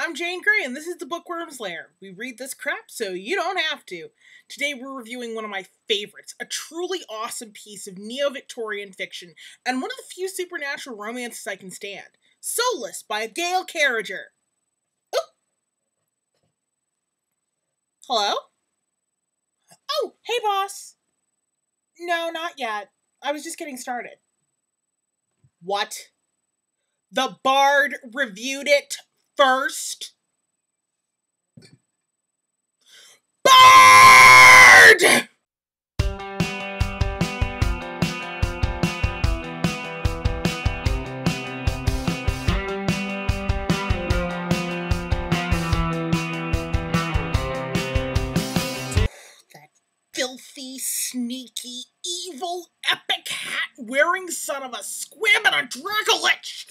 I'm Jane Grey, and this is the Bookwyrm's Lair. We read this crap so you don't have to. Today we're reviewing one of my favorites, a truly awesome piece of neo-Victorian fiction, and one of the few supernatural romances I can stand. Soulless by Gail Carriger. Oh! Hello? Oh, hey boss! No, not yet. I was just getting started. What? The Bard reviewed it first? Bard! That filthy, sneaky, evil, epic hat-wearing son of a squib and a Dracolich!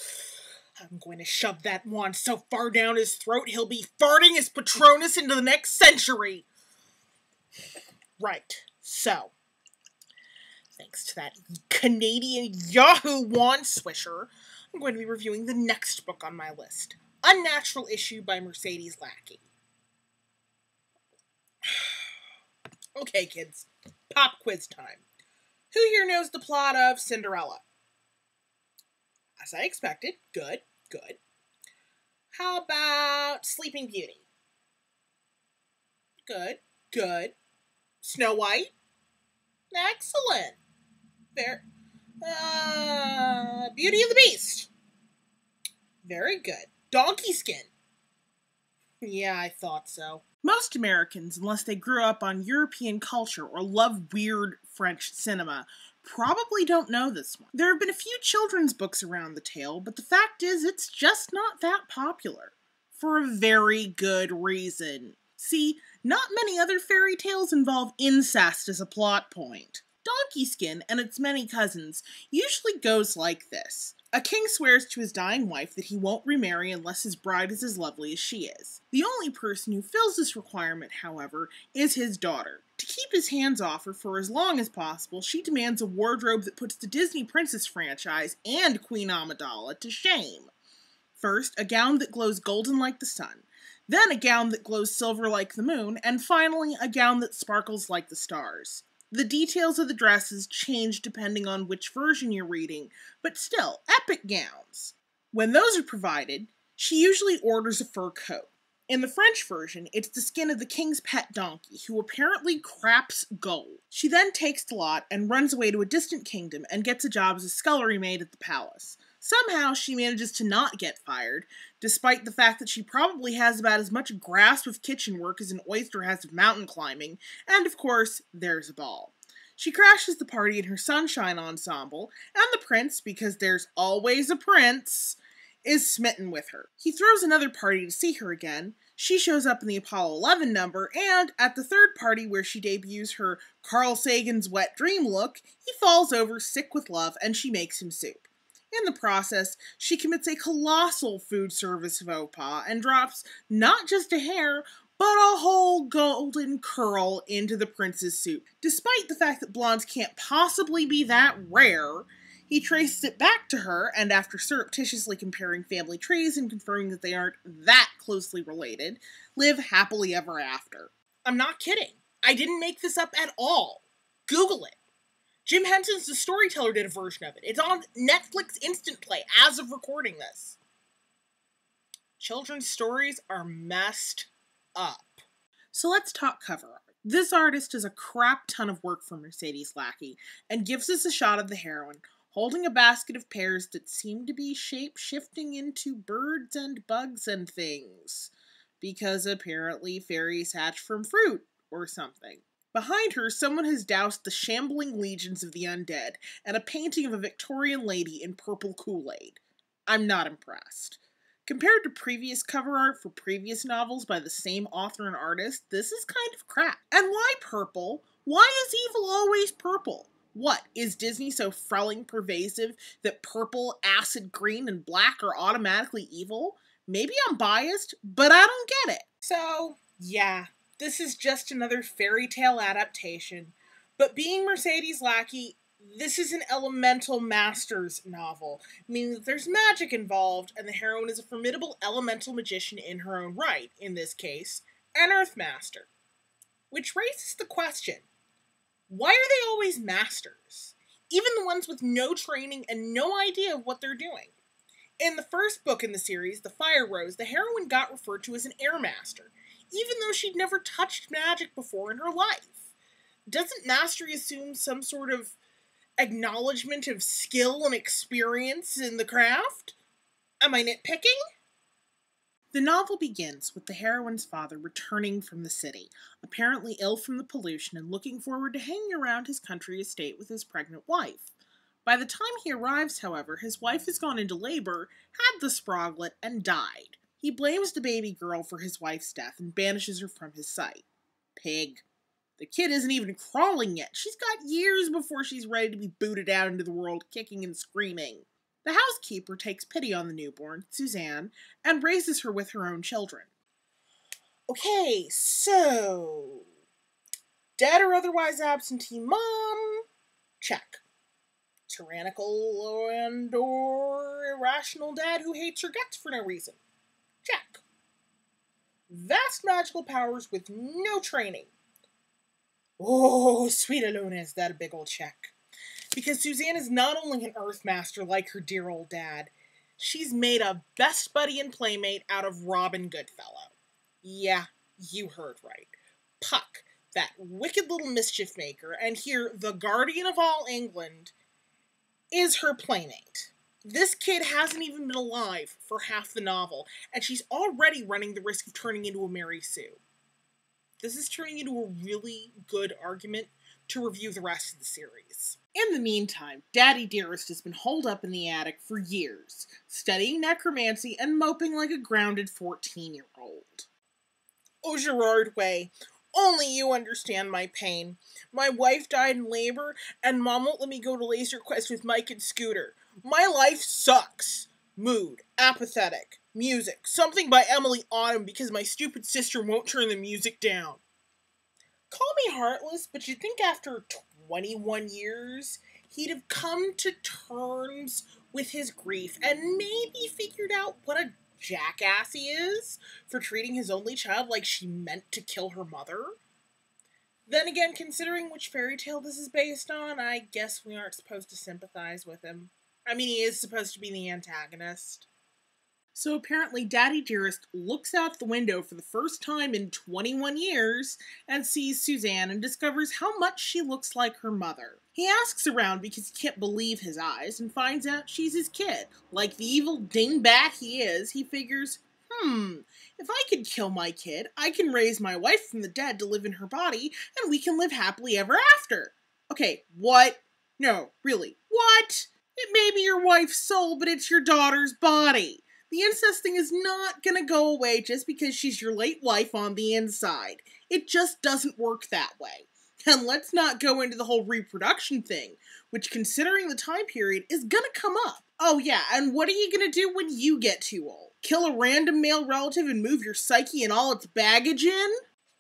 I'm going to shove that wand so far down his throat he'll be farting his Patronus into the next century. Right, so, thanks to that Canadian Yahoo wand swisher, I'm going to be reviewing the next book on my list, Unnatural issue by Mercedes Lackey. Okay, kids, pop quiz time. Who here knows the plot of Cinderella? As I expected. Good, good. How about Sleeping Beauty? Good, good. Snow White? Excellent. Fair. Beauty and the Beast? Very good. Donkey Skin? Yeah, I thought so. Most Americans, unless they grew up on European culture or love weird French cinema, probably don't know this one. There have been a few children's books around the tale, but the fact is it's just not that popular. For a very good reason. See, not many other fairy tales involve incest as a plot point. Donkey Skin and its many cousins usually goes like this. A king swears to his dying wife that he won't remarry unless his bride is as lovely as she is. The only person who fills this requirement, however, is his daughter. To keep his hands off her for as long as possible, she demands a wardrobe that puts the Disney Princess franchise and Queen Amidala to shame. First, a gown that glows golden like the sun, then a gown that glows silver like the moon, and finally, a gown that sparkles like the stars. The details of the dresses change depending on which version you're reading, but still, epic gowns. When those are provided, she usually orders a fur coat. In the French version, it's the skin of the king's pet donkey, who apparently craps gold. She then takes the lot and runs away to a distant kingdom and gets a job as a scullery maid at the palace. Somehow, she manages to not get fired, despite the fact that she probably has about as much grasp of kitchen work as an oyster has of mountain climbing, and of course, there's a ball. She crashes the party in her sunshine ensemble, and the prince, because there's always a prince, is smitten with her. He throws another party to see her again. She shows up in the Apollo 11 number, and at the third party where she debuts her Carl Sagan's wet dream look, he falls over sick with love and she makes him soup. In the process, she commits a colossal food service faux pas and drops not just a hair, but a whole golden curl into the prince's soup. Despite the fact that blondes can't possibly be that rare, he traces it back to her, and after surreptitiously comparing family trees and confirming that they aren't that closely related, live happily ever after. I'm not kidding. I didn't make this up at all. Google it. Jim Henson's The Storyteller did a version of it. It's on Netflix Instant Play as of recording this. Children's stories are messed up. So let's talk cover art. This artist does a crap ton of work for Mercedes Lackey and gives us a shot of the heroine holding a basket of pears that seem to be shape-shifting into birds and bugs and things. Because apparently fairies hatch from fruit or something. Behind her, someone has doused the shambling legions of the undead, and a painting of a Victorian lady in purple Kool-Aid. I'm not impressed. Compared to previous cover art for previous novels by the same author and artist, this is kind of crap. And why purple? Why is evil always purple? What, is Disney so frelling pervasive that purple, acid green, and black are automatically evil? Maybe I'm biased, but I don't get it. So, yeah. This is just another fairy tale adaptation, but being Mercedes Lackey, This is an elemental masters novel, meaning that there's magic involved, and the heroine is a formidable elemental magician in her own right, in this case, an earth master. Which raises the question, why are they always masters? Even the ones with no training and no idea of what they're doing. In the first book in the series, The Fire Rose, the heroine got referred to as an air master, even though she'd never touched magic before in her life. Doesn't mastery assume some sort of acknowledgement of skill and experience in the craft? Am I nitpicking? The novel begins with the heroine's father returning from the city, apparently ill from the pollution and looking forward to hanging around his country estate with his pregnant wife. By the time he arrives, however, his wife has gone into labor, had the sproglet, and died. He blames the baby girl for his wife's death and banishes her from his sight. Pig. The kid isn't even crawling yet. She's got years before she's ready to be booted out into the world, kicking and screaming. The housekeeper takes pity on the newborn, Suzanne, and raises her with her own children. Okay, so... dead or otherwise absentee mom? Check. Tyrannical and or irrational dad who hates her guts for no reason? Check. Vast magical powers with no training? Oh, sweet alone is that a big old check. Because Suzanne is not only an earth master like her dear old dad, she's made a best buddy and playmate out of Robin Goodfellow. Yeah, you heard right. Puck, that wicked little mischief maker, and here the guardian of all England, is her playmate. This kid hasn't even been alive for half the novel, and she's already running the risk of turning into a Mary Sue. This is turning into a really good argument to review the rest of the series. In the meantime, Daddy Dearest has been holed up in the attic for years, studying necromancy and moping like a grounded 14-year-old. Oh, Gerard Way, only you understand my pain. My wife died in labor, and Mom won't let me go to Laser Quest with Mike and Scooter. My life sucks. Mood, apathetic, music, something by Emily Autumn because my stupid sister won't turn the music down. Call me heartless, but you'd think after 21 years, he'd have come to terms with his grief and maybe figured out what a jackass he is for treating his only child like she meant to kill her mother. Then again, considering which fairy tale this is based on, I guess we aren't supposed to sympathize with him. I mean, he is supposed to be the antagonist. So apparently Daddy Dearest looks out the window for the first time in 21 years and sees Suzanne and discovers how much she looks like her mother. He asks around because he can't believe his eyes and finds out she's his kid. Like the evil dingbat he is, he figures, if I could kill my kid, I can raise my wife from the dead to live in her body and we can live happily ever after. Okay, what? No, really, what? It may be your wife's soul, but it's your daughter's body. The incest thing is not gonna go away just because she's your late wife on the inside. It just doesn't work that way. And let's not go into the whole reproduction thing, which considering the time period is gonna come up. Oh yeah, and what are you gonna do when you get too old? Kill a random male relative and move your psyche and all its baggage in?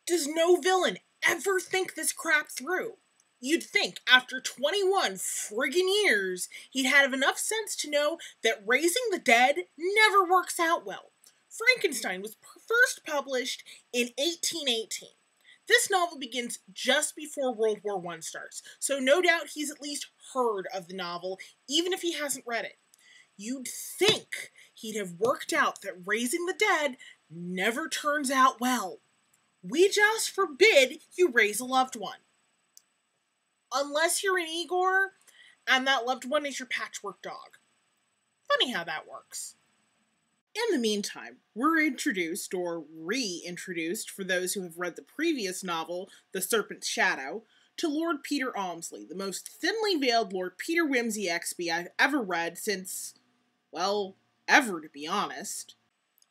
Does no villain ever think this crap through? You'd think after 21 friggin' years, he'd have enough sense to know that raising the dead never works out well. Frankenstein was first published in 1818. This novel begins just before World War I starts, so no doubt he's at least heard of the novel, even if he hasn't read it. You'd think he'd have worked out that raising the dead never turns out well. We just forbid you raise a loved one. Unless you're an Igor, and that loved one is your patchwork dog. Funny how that works. In the meantime, we're introduced, or reintroduced for those who have read the previous novel, The Serpent's Shadow, to Lord Peter Almsley, the most thinly veiled Lord Peter Wimsey XP I've ever read since, well, ever to be honest.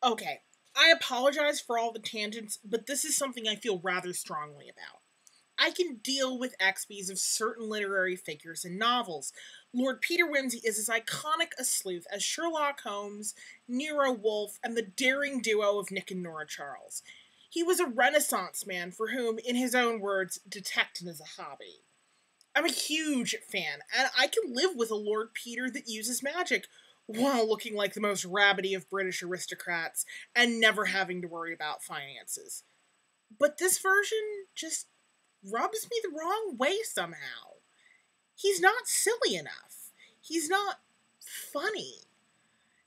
Okay, I apologize for all the tangents, but this is something I feel rather strongly about. I can deal with XPs of certain literary figures in novels. Lord Peter Wimsey is as iconic a sleuth as Sherlock Holmes, Nero Wolfe, and the daring duo of Nick and Nora Charles. He was a Renaissance man for whom, in his own words, detecting is a hobby. I'm a huge fan, and I can live with a Lord Peter that uses magic while looking like the most rabbity of British aristocrats and never having to worry about finances. But this version just rubs me the wrong way somehow. He's not silly enough. He's not funny.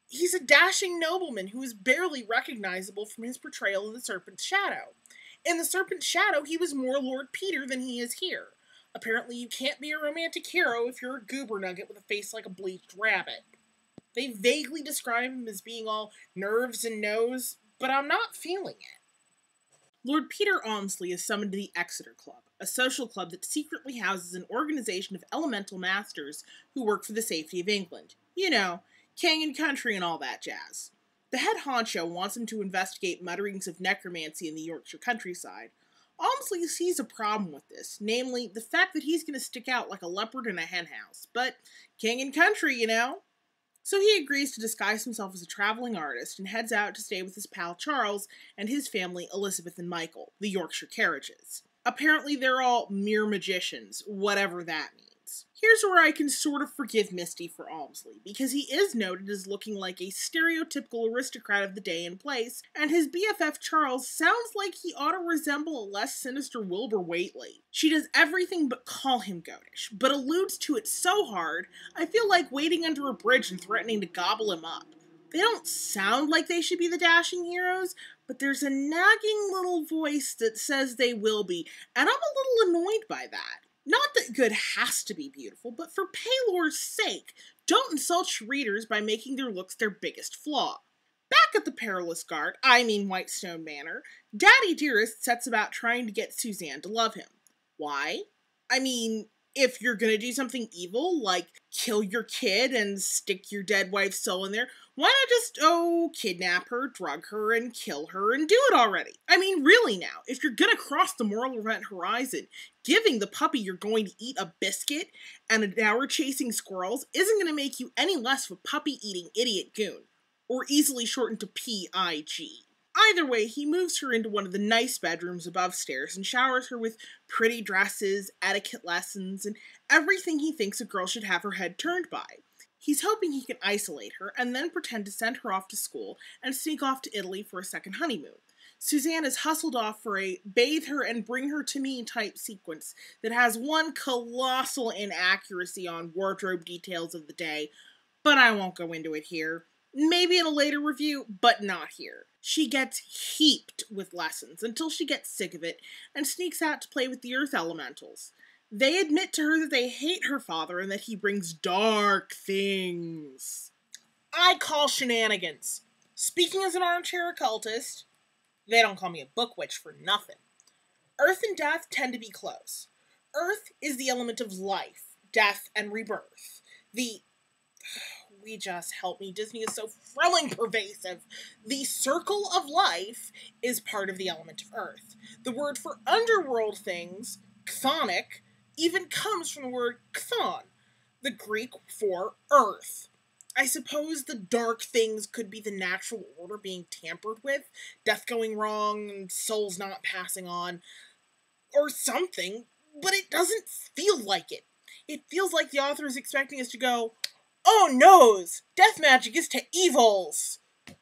He's a dashing nobleman who is barely recognizable from his portrayal in The Serpent's Shadow. In The Serpent's Shadow, he was more Lord Peter than he is here. Apparently, you can't be a romantic hero if you're a goober nugget with a face like a bleached rabbit. They vaguely describe him as being all nerves and nose, but I'm not feeling it. Lord Peter Almsley is summoned to the Exeter Club, a social club that secretly houses an organization of elemental masters who work for the safety of England. You know, king and country and all that jazz. The head honcho wants him to investigate mutterings of necromancy in the Yorkshire countryside. Almsley sees a problem with this, namely the fact that he's going to stick out like a leopard in a henhouse. But king and country, you know? So he agrees to disguise himself as a traveling artist and heads out to stay with his pal Charles and his family Elizabeth and Michael, the Yorkshire Carriages. Apparently they're all mere magicians, whatever that means. Here's where I can sort of forgive Misty for Almsley, because he is noted as looking like a stereotypical aristocrat of the day and place, and his BFF Charles sounds like he ought to resemble a less sinister Wilbur Whateley. She does everything but call him goatish, but alludes to it so hard, I feel like wading under a bridge and threatening to gobble him up. They don't sound like they should be the dashing heroes, but there's a nagging little voice that says they will be, and I'm a little annoyed by that. Not that good has to be beautiful, but for Paylor's sake, don't insult your readers by making their looks their biggest flaw. Back at the Perilous Guard, Whitestone Manor, Daddy Dearest sets about trying to get Suzanne to love him. Why? If you're gonna do something evil, like kill your kid and stick your dead wife's soul in there, why not just, kidnap her, drug her, and kill her, and do it already? Really now, if you're gonna cross the moral event horizon, giving the puppy you're going to eat a biscuit and an hour chasing squirrels isn't gonna make you any less of a puppy-eating idiot goon, or easily shortened to P.I.G. Either way, he moves her into one of the nice bedrooms above stairs and showers her with pretty dresses, etiquette lessons, and everything he thinks a girl should have her head turned by. He's hoping he can isolate her and then pretend to send her off to school and sneak off to Italy for a second honeymoon. Suzanne is hustled off for a bathe her and bring her to me type sequence that has one colossal inaccuracy on wardrobe details of the day, but I won't go into it here. Maybe in a later review, but not here. She gets heaped with lessons until she gets sick of it and sneaks out to play with the earth elementals. They admit to her that they hate her father and that he brings dark things. I call shenanigans. Speaking as an armchair occultist, they don't call me a book witch for nothing. Earth and death tend to be close. Earth is the element of life, death, and rebirth. Help me, Disney is so thrilling pervasive. The circle of life is part of the element of earth. The word for underworld things, chthonic, even comes from the word chthon, the Greek for earth. I suppose the dark things could be the natural order being tampered with, death going wrong, and souls not passing on, or something, but it doesn't feel like it. It feels like the author is expecting us to go, oh noes, death magic is to evils.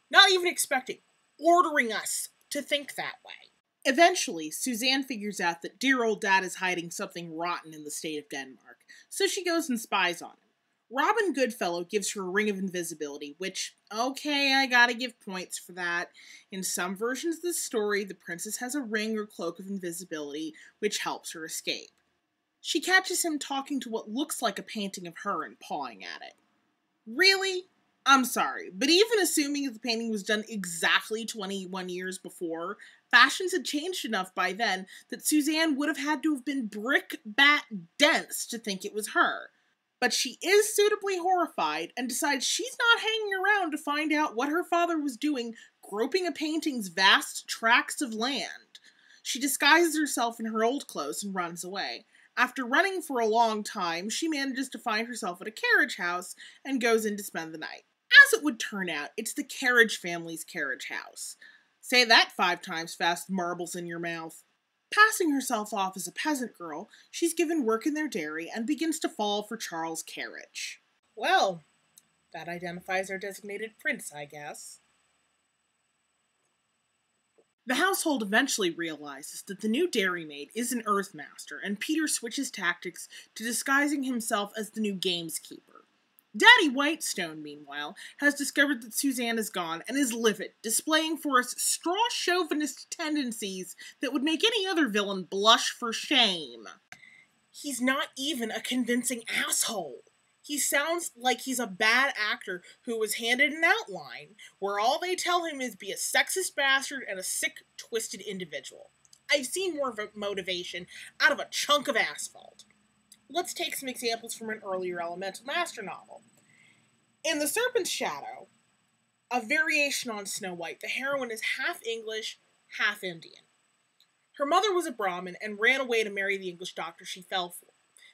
Not even expecting, ordering us to think that way. Eventually, Suzanne figures out that dear old dad is hiding something rotten in the state of Denmark, so she goes and spies on him. Robin Goodfellow gives her a ring of invisibility, which, okay, I gotta give points for that. In some versions of the story, the princess has a ring or cloak of invisibility, which helps her escape. She catches him talking to what looks like a painting of her and pawing at it. Really? I'm sorry, but even assuming that the painting was done exactly 21 years before, fashions had changed enough by then that Suzanne would have had to have been brick-bat dense to think it was her. But she is suitably horrified and decides she's not hanging around to find out what her father was doing groping a painting's vast tracts of land. She disguises herself in her old clothes and runs away. After running for a long time, she manages to find herself at a carriage house and goes in to spend the night. As it would turn out, it's the Carriage family's carriage house. Say that 5 times fast, marbles in your mouth. Passing herself off as a peasant girl, she's given work in their dairy and begins to fall for Charles' carriage. Well, that identifies our designated prince, I guess. The household eventually realizes that the new dairymaid is an Earthmaster, and Peter switches tactics to disguising himself as the new gameskeeper. Daddy Whitestone, meanwhile, has discovered that Suzanne is gone and is livid, displaying for us straw chauvinist tendencies that would make any other villain blush for shame. He's not even a convincing asshole. He sounds like he's a bad actor who was handed an outline where all they tell him is be a sexist bastard and a sick, twisted individual. I've seen more of a motivation out of a chunk of asphalt. Let's take some examples from an earlier Elemental Master novel. In The Serpent's Shadow, a variation on Snow White, the heroine is half English, half Indian. Her mother was a Brahmin and ran away to marry the English doctor she fell for.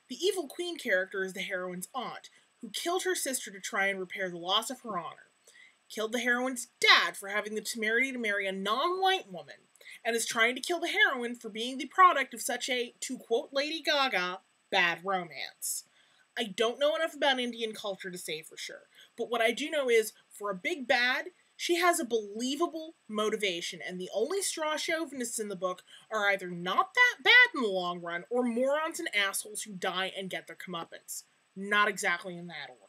The evil queen character is the heroine's aunt, who killed her sister to try and repair the loss of her honor, killed the heroine's dad for having the temerity to marry a non-white woman, and is trying to kill the heroine for being the product of such a, to quote Lady Gaga, bad romance. I don't know enough about Indian culture to say for sure, but what I do know is, for a big bad, she has a believable motivation, and the only straw chauvinists in the book are either not that bad in the long run, or morons and assholes who die and get their comeuppance. Not exactly in that order.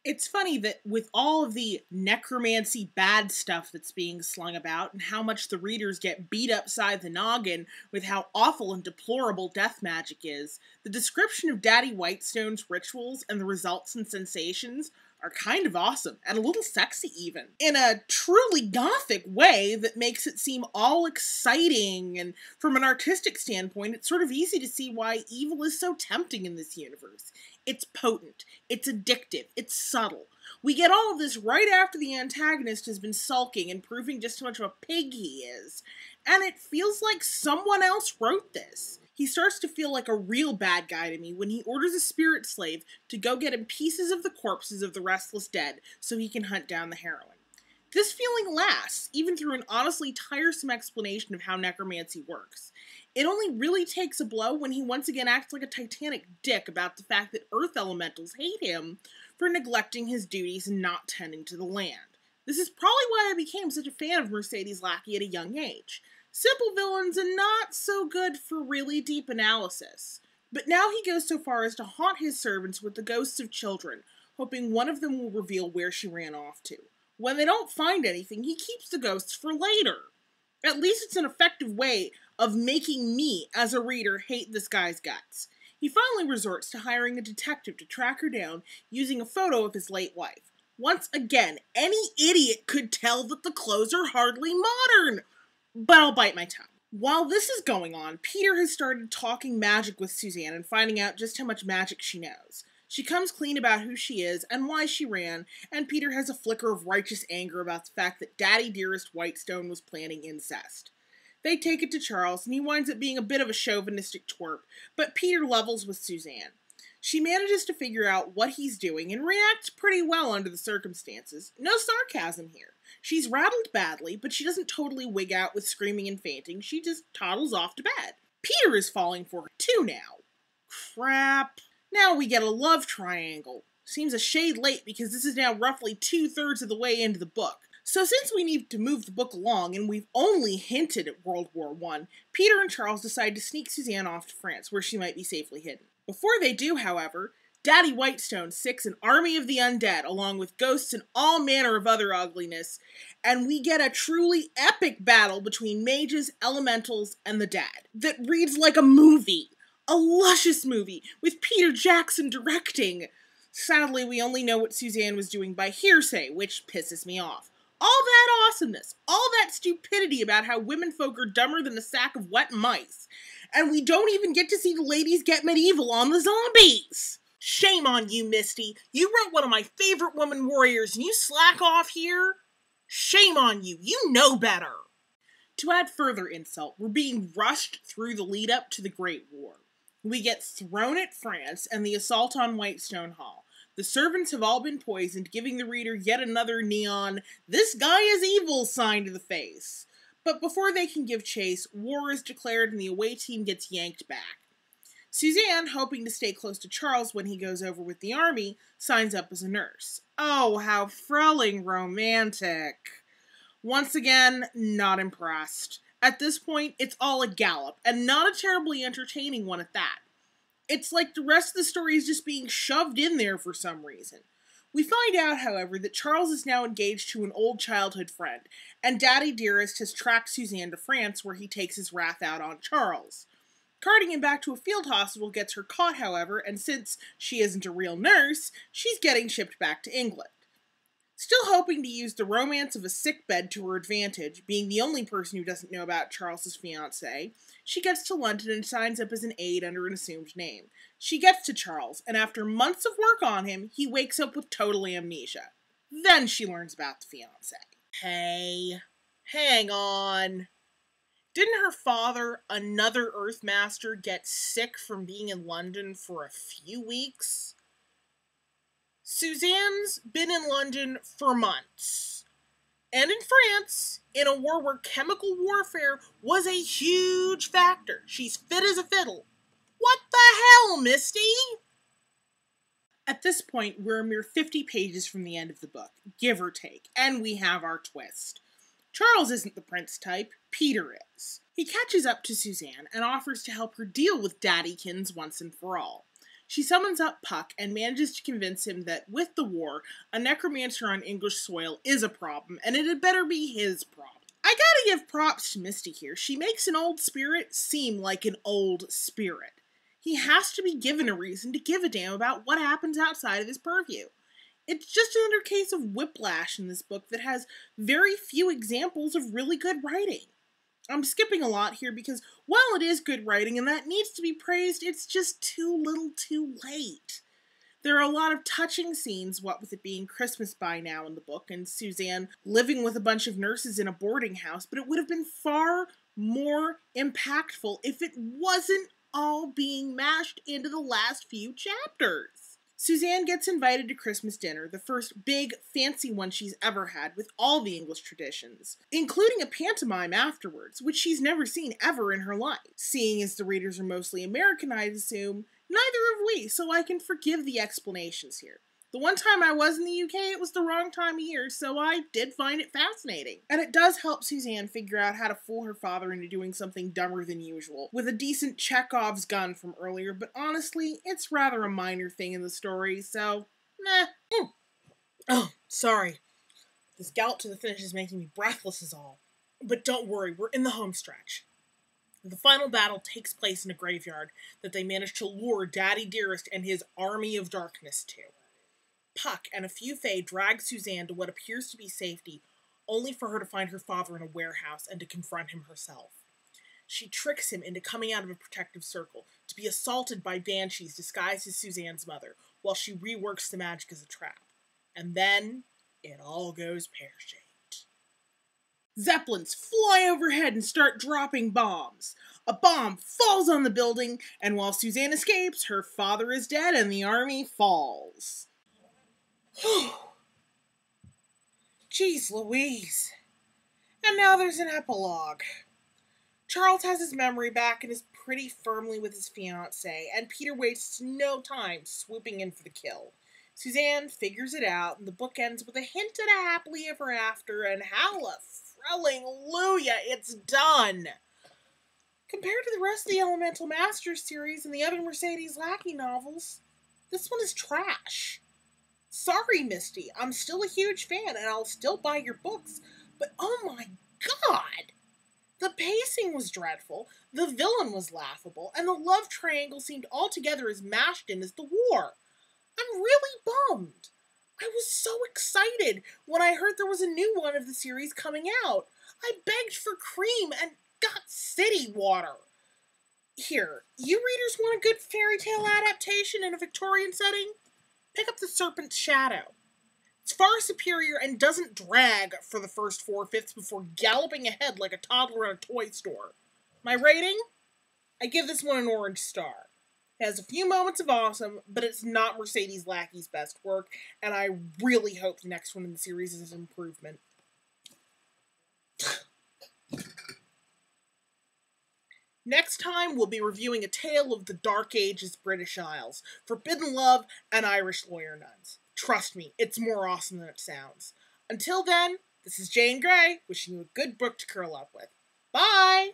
It's funny that with all of the necromancy bad stuff that's being slung about, and how much the readers get beat upside the noggin with how awful and deplorable death magic is, the description of Daddy Whitestone's rituals and the results and sensations are kind of awesome, and a little sexy even, in a truly gothic way that makes it seem all exciting, and from an artistic standpoint, it's sort of easy to see why evil is so tempting in this universe. It's potent, it's addictive, it's subtle. We get all of this right after the antagonist has been sulking and proving just how much of a pig he is, and it feels like someone else wrote this. He starts to feel like a real bad guy to me when he orders a spirit slave to go get him pieces of the corpses of the restless dead so he can hunt down the heroine. This feeling lasts, even through an honestly tiresome explanation of how necromancy works. It only really takes a blow when he once again acts like a titanic dick about the fact that earth elementals hate him for neglecting his duties and not tending to the land. This is probably why I became such a fan of Mercedes Lackey at a young age. Simple villains and not so good for really deep analysis. But now he goes so far as to haunt his servants with the ghosts of children, hoping one of them will reveal where she ran off to. When they don't find anything, he keeps the ghosts for later. At least it's an effective way of making me, as a reader, hate this guy's guts. He finally resorts to hiring a detective to track her down using a photo of his late wife. Once again, any idiot could tell that the clothes are hardly modern. But I'll bite my tongue. While this is going on, Peter has started talking magic with Suzanne and finding out just how much magic she knows. She comes clean about who she is and why she ran, and Peter has a flicker of righteous anger about the fact that Daddy Dearest Whitestone was planning incest. They take it to Charles, and he winds up being a bit of a chauvinistic twerp, but Peter levels with Suzanne. She manages to figure out what he's doing and reacts pretty well under the circumstances. No sarcasm here. She's rattled badly, but she doesn't totally wig out with screaming and fainting. She just toddles off to bed. Peter is falling for her too now. Crap. Now we get a love triangle. Seems a shade late because this is now roughly 2/3 of the way into the book. So since we need to move the book along and we've only hinted at World War I, Peter and Charles decide to sneak Suzanne off to France where she might be safely hidden. Before they do, however, Daddy Whitestone sics an army of the undead, along with ghosts and all manner of other ugliness, and we get a truly epic battle between mages, elementals, and the dead that reads like a movie. A luscious movie, with Peter Jackson directing. Sadly, we only know what Suzanne was doing by hearsay, which pisses me off. All that awesomeness, all that stupidity about how womenfolk are dumber than a sack of wet mice, and we don't even get to see the ladies get medieval on the zombies. Shame on you, Misty. You wrote one of my favorite woman warriors and you slack off here? Shame on you. You know better. To add further insult, we're being rushed through the lead up to the Great War. We get thrown at France and the assault on Whitestone Hall. The servants have all been poisoned, giving the reader yet another neon, "This guy is evil" sign to the face. But before they can give chase, war is declared and the away team gets yanked back. Suzanne, hoping to stay close to Charles when he goes over with the army, signs up as a nurse. Oh, how thrilling romantic. Once again, not impressed. At this point, it's all a gallop, and not a terribly entertaining one at that. It's like the rest of the story is just being shoved in there for some reason. We find out, however, that Charles is now engaged to an old childhood friend, and Daddy Dearest has tracked Suzanne to France where he takes his wrath out on Charles. Carting him back to a field hospital gets her caught, however, and since she isn't a real nurse, she's getting shipped back to England. Still hoping to use the romance of a sickbed to her advantage, being the only person who doesn't know about Charles's fiancée, she gets to London and signs up as an aide under an assumed name. She gets to Charles, and after months of work on him, he wakes up with total amnesia. Then she learns about the fiancé. Hey, hang on. Didn't her father, another Earthmaster, get sick from being in London for a few weeks? Suzanne's been in London for months. And in France, in a war where chemical warfare was a huge factor. She's fit as a fiddle. What the hell, Misty? At this point, we're a mere 50 pages from the end of the book, give or take, and we have our twist. Charles isn't the prince type, Peter is. He catches up to Suzanne and offers to help her deal with Daddykins once and for all. She summons up Puck and manages to convince him that with the war, a necromancer on English soil is a problem, and it had better be his problem. I gotta give props to Misty here. She makes an old spirit seem like an old spirit. He has to be given a reason to give a damn about what happens outside of his purview. It's just another case of whiplash in this book that has very few examples of really good writing. I'm skipping a lot here because while it is good writing and that needs to be praised, it's just too little too late. There are a lot of touching scenes, what with it being Christmas by now in the book, and Suzanne living with a bunch of nurses in a boarding house, but it would have been far more impactful if it wasn't all being mashed into the last few chapters. Suzanne gets invited to Christmas dinner, the first big, fancy one she's ever had with all the English traditions, including a pantomime afterwards, which she's never seen ever in her life. Seeing as the readers are mostly American, I'd assume, neither have we, so I can forgive the explanations here. The one time I was in the UK, it was the wrong time of year, so I did find it fascinating. And it does help Suzanne figure out how to fool her father into doing something dumber than usual, with a decent Chekhov's gun from earlier, but honestly, it's rather a minor thing in the story, so, meh. Oh, sorry. This gallop to the finish is making me breathless is all. But don't worry, we're in the home stretch. The final battle takes place in a graveyard that they manage to lure Daddy Dearest and his army of darkness to. Puck and a few Fae drag Suzanne to what appears to be safety, only for her to find her father in a warehouse and to confront him herself. She tricks him into coming out of a protective circle, to be assaulted by banshees disguised as Suzanne's mother, while she reworks the magic as a trap. And then, it all goes pear-shaped. Zeppelins fly overhead and start dropping bombs. A bomb falls on the building, and while Suzanne escapes, her father is dead and the army falls. Jeez Louise. And now there's an epilogue. Charles has his memory back and is pretty firmly with his fiancée, and Peter wastes no time swooping in for the kill. Suzanne figures it out, and the book ends with a hint at a happily ever after, and hallelujah, it's done! Compared to the rest of the Elemental Masters series and the other Mercedes Lackey novels, this one is trash. Sorry, Misty, I'm still a huge fan and I'll still buy your books, but oh my god! The pacing was dreadful, the villain was laughable, and the love triangle seemed altogether as mashed in as the war. I'm really bummed. I was so excited when I heard there was a new one of the series coming out. I begged for cream and got city water. Here, you readers want a good fairy tale adaptation in a Victorian setting? Pick up The Serpent's Shadow. It's far superior and doesn't drag for the first 4/5 before galloping ahead like a toddler in a toy store. My rating? I give this one an orange star. It has a few moments of awesome, but it's not Mercedes Lackey's best work, and I really hope the next one in the series is an improvement. Next time, we'll be reviewing a tale of the Dark Ages British Isles, forbidden love, and Irish lawyer nuns. Trust me, it's more awesome than it sounds. Until then, this is Jane Grey, wishing you a good book to curl up with. Bye!